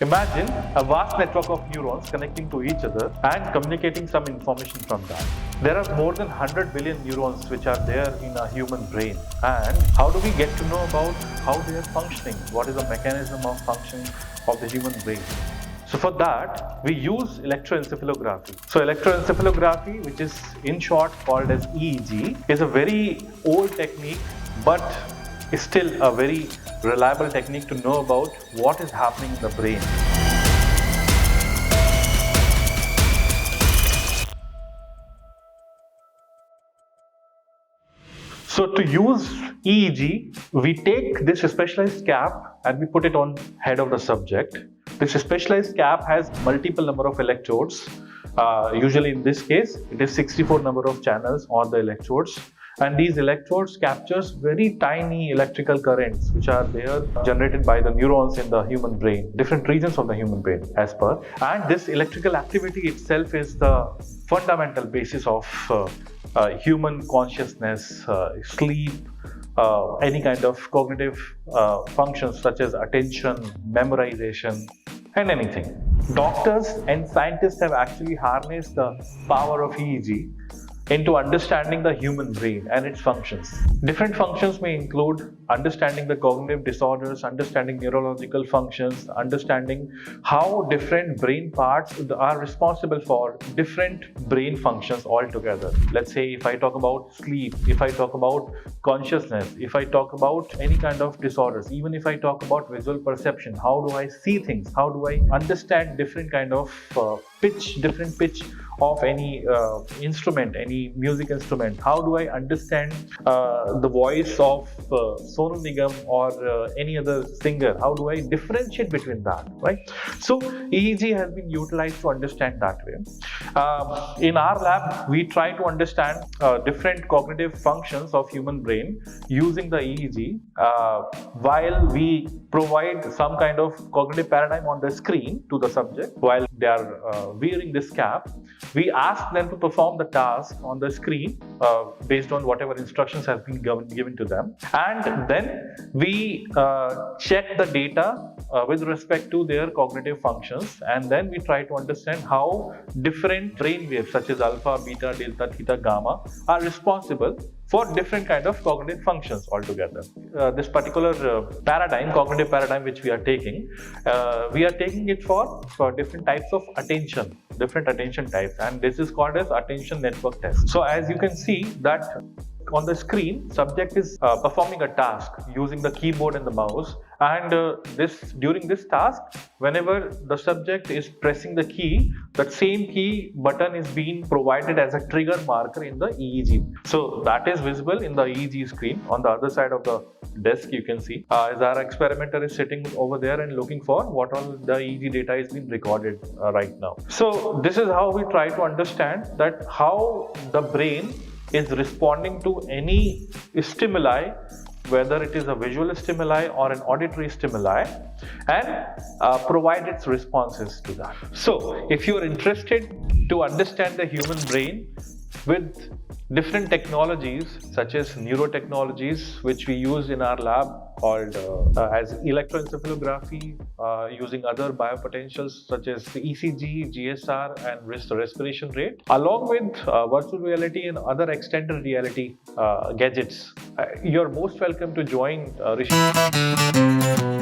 Imagine a vast network of neurons connecting to each other and communicating some information from that. There are more than 100 billion neurons which are there in a human brain. And how do we get to know about how they are functioning? What is the mechanism of function of the human brain? So for that, we use electroencephalography. So electroencephalography, which is in short called as EEG, is a very old technique, but is still a very reliable technique to know about what is happening in the brain. So to use EEG, we take this specialized cap and we put it on head of the subject. This specialized cap has multiple number of electrodes. Usually in this case, it is 64 number of channels on the electrodes. And these electrodes captures very tiny electrical currents which are there generated by the neurons in the human brain, different regions of the human brain as per. And this electrical activity itself is the fundamental basis of human consciousness, sleep, any kind of cognitive functions such as attention, memorization, and anything. Doctors and scientists have actually harnessed the power of EEG into understanding the human brain and its functions. Different functions may include understanding the cognitive disorders, understanding neurological functions, understanding how different brain parts are responsible for different brain functions altogether. Let's say if I talk about sleep, if I talk about consciousness, if I talk about any kind of disorders, even if I talk about visual perception, how do I see things, how do I understand different kind of different pitch of any instrument, any music instrument, how do I understand the voice of Sonu Nigam or any other singer, how do I differentiate between that, right? So EEG has been utilized to understand that way. In our lab, we try to understand different cognitive functions of human brain using the EEG while we provide some kind of cognitive paradigm on the screen to the subject while they are wearing this cap. We ask them to perform the task on the screen based on whatever instructions have been given to them. And then we check the data with respect to their cognitive functions. And then we try to understand how different brain waves such as alpha, beta, delta, theta, gamma are responsible for different kind of cognitive functions altogether. This particular cognitive paradigm which we are taking it for different types of attention, different attention types, and this is called as attention network test. So as you can see that on the screen, subject is performing a task using the keyboard and the mouse, and during this task, whenever the subject is pressing the key, that same key button is being provided as a trigger marker in the EEG. So that is visible in the EEG screen. On the other side of the desk, you can see as our experimenter is sitting over there and looking for what all the EEG data is being recorded right now. So this is how we try to understand that how the brain is responding to any stimuli, whether it is a visual stimuli or an auditory stimuli, and provide its responses to that. So if you are interested to understand the human brain with different technologies such as neurotechnologies, which we use in our lab called as electroencephalography, using other biopotentials such as the ECG, GSR, and respiration rate, along with virtual reality and other extended reality gadgets. You're most welcome to join Rishihood.